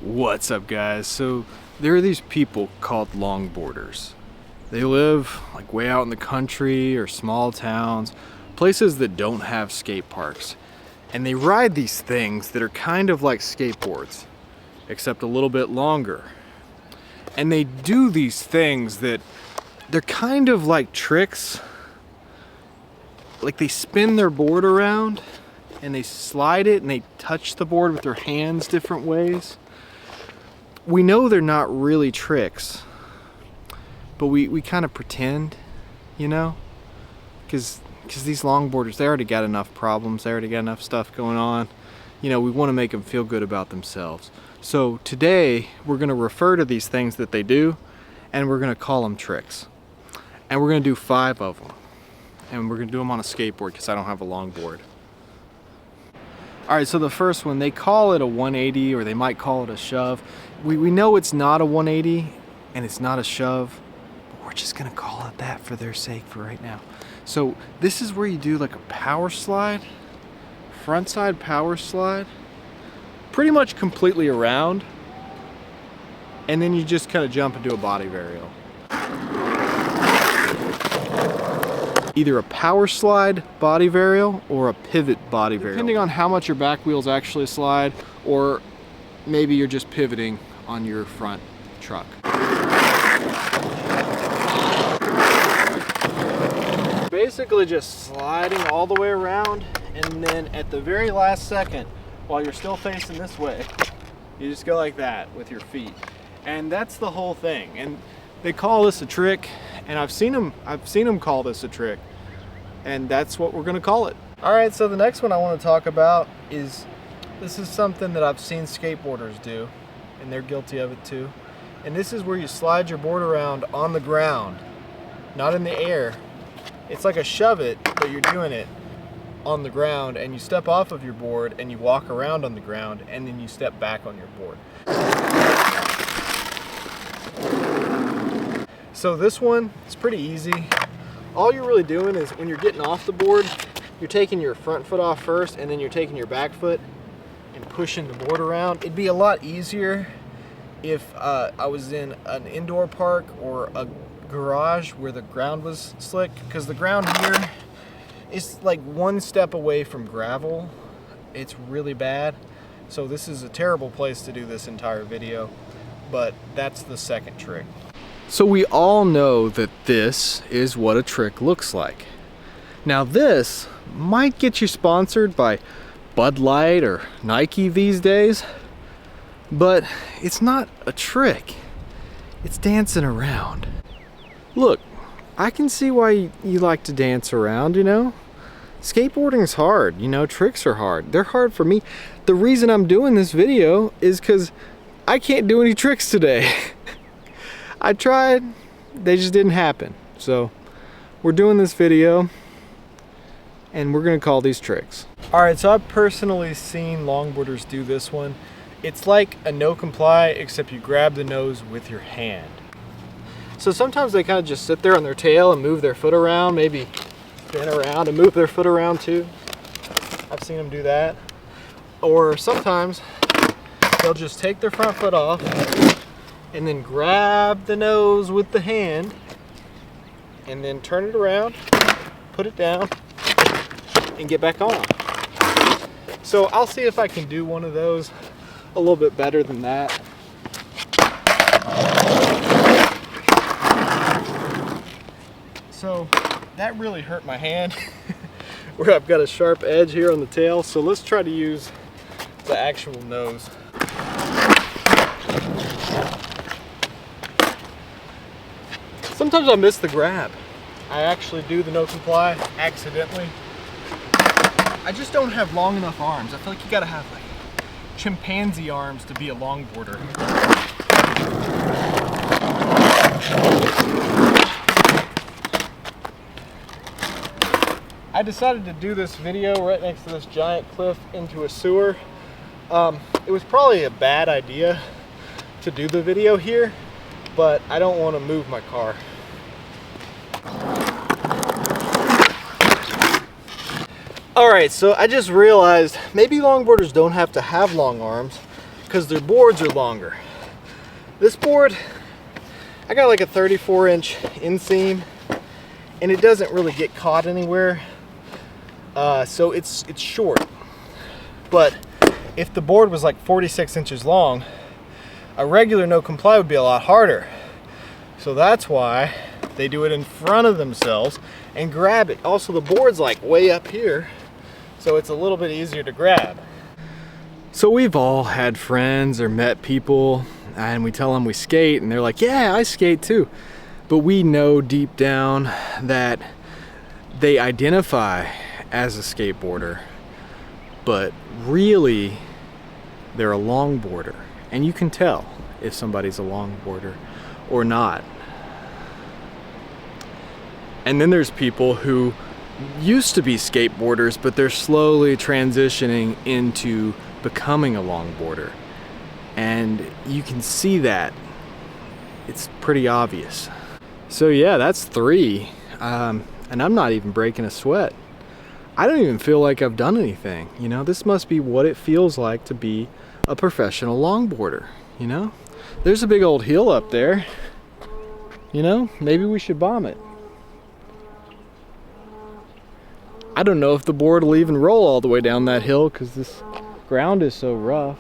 What's up, guys? So there are these people called longboarders. They live like way out in the country or small towns, places that don't have skate parks. And they ride these things that are kind of like skateboards, except a little bit longer. And they do these things that they're kind of like tricks. Like they spin their board around and they slide it and they touch the board with their hands different ways. We know they're not really tricks, but we kind of pretend, you know? Because these longboarders, they already got enough problems, they already got enough stuff going on. You know, we want to make them feel good about themselves. So today, we're going to refer to these things that they do, and we're going to call them tricks. And we're going to do 5 of them. And we're going to do them on a skateboard because I don't have a longboard. Alright, so the first one, they call it a 180 or they might call it a shove. We know it's not a 180 and it's not a shove, but we're just going to call it that for their sake for right now. So this is where you do like a power slide, front side power slide, pretty much completely around, and then you just kind of jump into a body varial. Either a power slide body varial or a pivot body varial, depending on how much your back wheels actually slide, or maybe you're just pivoting on your front truck. Basically just sliding all the way around, and then at the very last second, while you're still facing this way, you just go like that with your feet. And that's the whole thing. And they call this a trick, and I've seen them call this a trick, and that's what we're gonna call it. All right, so the next one I want to talk about is, this is something that I've seen skateboarders do, and they're guilty of it too. And this is where you slide your board around on the ground, not in the air. It's like a shove it, but you're doing it on the ground, and you step off of your board and you walk around on the ground, and then you step back on your board. So this one, it's pretty easy. All you're really doing is when you're getting off the board, you're taking your front foot off first, and then you're taking your back foot and pushing the board around. It'd be a lot easier if I was in an indoor park or a garage where the ground was slick, because the ground here is like one step away from gravel. It's really bad. So this is a terrible place to do this entire video, but that's the second trick. So we all know that this is what a trick looks like. Now this might get you sponsored by Bud Light or Nike these days, but it's not a trick. It's dancing around. Look, I can see why you like to dance around, you know? Skateboarding's hard, you know, tricks are hard. They're hard for me. The reason I'm doing this video is because I can't do any tricks today. I tried, they just didn't happen. So we're doing this video and we're gonna call these tricks. All right, so I've personally seen longboarders do this one. It's like a NoComply, except you grab the nose with your hand. So sometimes they kind of just sit there on their tail and move their foot around, maybe spin around and move their foot around too. I've seen them do that. Or sometimes they'll just take their front foot off and then grab the nose with the hand and then turn it around, put it down, and get back on. So I'll see if I can do one of those a little bit better than that. So that really hurt my hand where I've got a sharp edge here on the tail. So let's try to use the actual nose. Sometimes I miss the grab. I actually do the NoComply accidentally. I just don't have long enough arms. I feel like you gotta have like chimpanzee arms to be a longboarder. I decided to do this video right next to this giant cliff into a sewer. It was probably a bad idea to do the video here, but I don't want to move my car. Alright, so I just realized maybe longboarders don't have to have long arms. because their boards are longer. This board, I got like a 34-inch inseam, and it doesn't really get caught anywhere, so it's short. But if the board was like 46 inches long, a regular NoComply would be a lot harder. So that's why they do it in front of themselves and grab it. Also, the board's like way up here, so it's a little bit easier to grab. So we've all had friends or met people and we tell them we skate and they're like, yeah, I skate too. But we know deep down that they identify as a skateboarder, but really they're a longboarder. And you can tell if somebody's a longboarder or not. And then there's people who used to be skateboarders, but they're slowly transitioning into becoming a longboarder. And you can see that. It's pretty obvious. So yeah, that's 3. And I'm not even breaking a sweat. I don't even feel like I've done anything. You know, this must be what it feels like to be a professional longboarder, you know? There's a big old hill up there. You know, maybe we should bomb it. I don't know if the board will even roll all the way down that hill because this ground is so rough.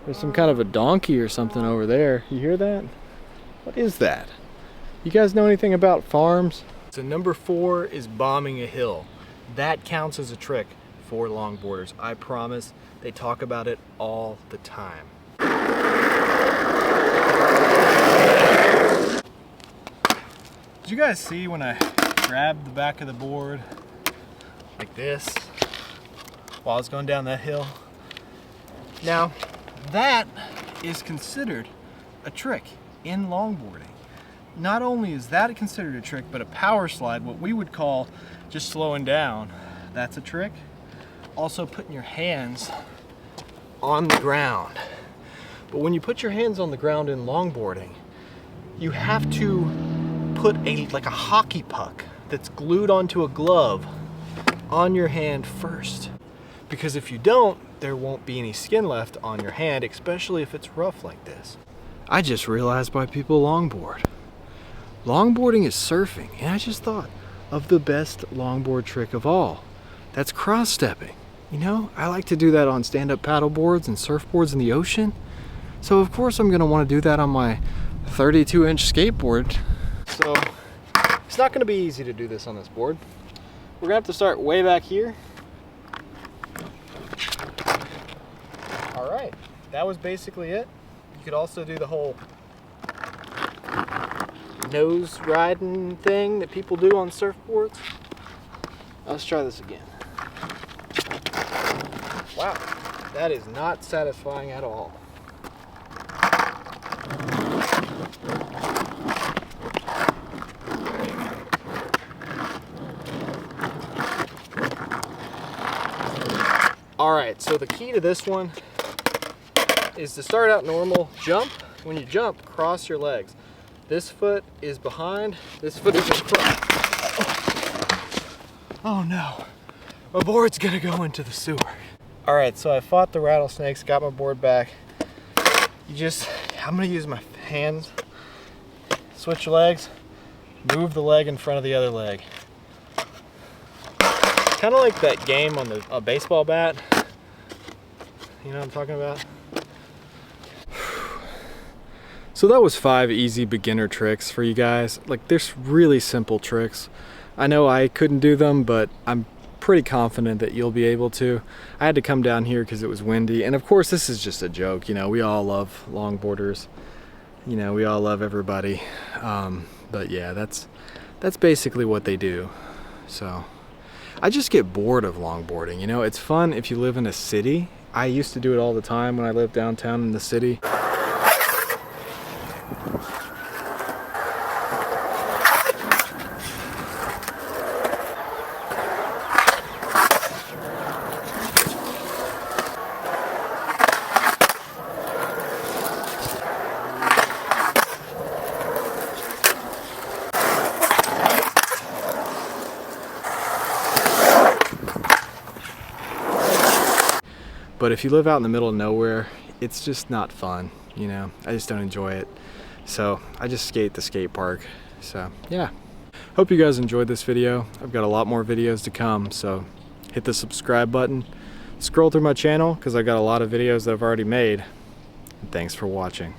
There's some kind of a donkey or something over there. You hear that? What is that? You guys know anything about farms? So number 4 is bombing a hill. That counts as a trick for longboarders. I promise. They talk about it all the time. Did you guys see when I grabbed the back of the board like this while I was going down that hill? Now, that is considered a trick in longboarding. Not only is that considered a trick, but a power slide, what we would call just slowing down, that's a trick. Also putting your hands on the ground. But when you put your hands on the ground in longboarding, you have to put like a hockey puck that's glued onto a glove on your hand first. Because if you don't, there won't be any skin left on your hand, especially if it's rough like this. I just realized why people longboard. Longboarding is surfing, and I just thought of the best longboard trick of all. That's cross-stepping. You know, I like to do that on stand-up paddle boards and surfboards in the ocean. So of course I'm gonna wanna do that on my 32-inch skateboard. So it's not gonna be easy to do this on this board. We're gonna have to start way back here. All right, that was basically it. You could also do the whole nose riding thing that people do on surfboards. Let's try this again. Wow, that is not satisfying at all. All right, so the key to this one is to start out normal, jump. When you jump, cross your legs. This foot is behind, this foot is in front. Oh no, my board's gonna go into the sewer. All right, so I fought the rattlesnakes, got my board back. I'm gonna use my hands, switch legs, move the leg in front of the other leg. Kind of like that game on a baseball bat. You know what I'm talking about? So that was 5 easy beginner tricks for you guys. Like, there's really simple tricks. I know I couldn't do them, but I'm pretty confident that you'll be able to. I had to come down here because it was windy, and of course this is just a joke. You know, we all love longboarders. You know, we all love everybody. But yeah, that's basically what they do. So I just get bored of longboarding. You know, it's fun if you live in a city. I used to do it all the time when I lived downtown in the city. But if you live out in the middle of nowhere, it's just not fun, you know. I just don't enjoy it. So I just skate the skate park. So yeah, hope you guys enjoyed this video. I've got a lot more videos to come, so hit the subscribe button, scroll through my channel because I got a lot of videos that I've already made, and thanks for watching.